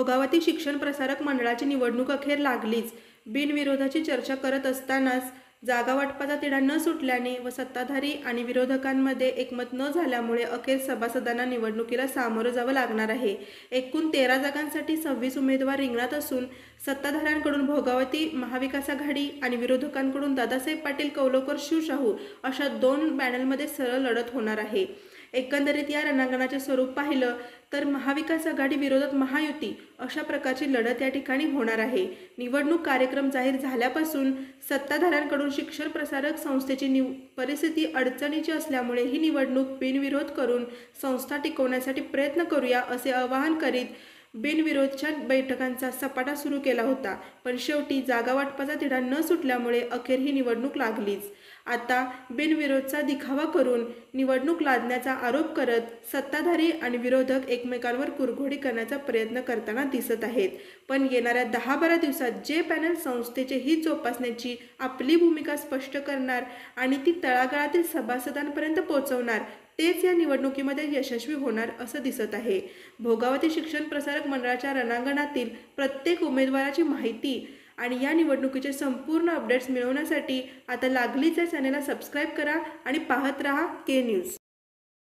भोगावती शिक्षण प्रसारक मंडळाची निवडणूक अखेर लागलीच. बिनविरोधाची चर्चा करत असतानाच जागा वाटपाचा तिढा न सुटल्याने व सत्ताधारी आणि विरोधकांमध्ये एकमत न झाल्यामुळे अखेर सभासदांना निवडणुकीला सामोरं जावं लागणार आहे. एकूण 13 जागांसाठी 26 उमेदवार रिंगणात असून सत्ताधाऱ्यांकडून भोगावती महाविकास आघाडी आणि विरोधकांकडून दादासाहेब पाटील कौलकर शिवशाहू अशा 2 पॅनलमध्ये सरळ लढत होणार आहे. एकंदरीत या रणांगणाचे स्वरूप पाहिलं तर महाविकास आघाडी विरोधात महायुती अशा प्रकारची लढत या ठिकाणी होणार आहे. निवडणूक कार्यक्रम जाहीर झाल्यापासून सत्ताधाऱ्यांकडून शिक्षण प्रसारक संस्थेची परिस्थिती अडचणीची असल्यामुळे ही निवडणूक बिनविरोध करून संस्था टिकवण्यासाठी प्रयत्न करूया असे आवाहन करीत बिनविरोधच्या बैठकांचा सपाटा सुरू केला होता. पण शेवटी जागा वाटपाचा तिढा न सुटल्यामुळे अखेर ही निवडणूक लागलीच. आता बिनविरोधचा दिखावा करून निवडणूक लादण्याचा आरोप करत सत्ताधारी आणि विरोधक एकमेकांवर कुरघोडी करण्याचा प्रयत्न करताना दिसत आहेत. पण येणाऱ्या 10-12 दिवसात जे पॅनल संस्थेचे हित जोपासण्याची आपली भूमिका स्पष्ट करणार आणि ती तळागाळातील सभासदांपर्यंत पोहोचवणार तेच या निवडणुकीमध्ये यशस्वी होणार असं दिसत आहे. भोगावती शिक्षण प्रसारक मंडळाच्या रणांगणातील प्रत्येक उमेदवाराची माहिती आणि या निवडणुकीचे संपूर्ण अपडेट्स मिळवण्यासाठी आता लागलीच या चॅनेलला सबस्क्राईब करा आणि पाहत रहा के न्यूज.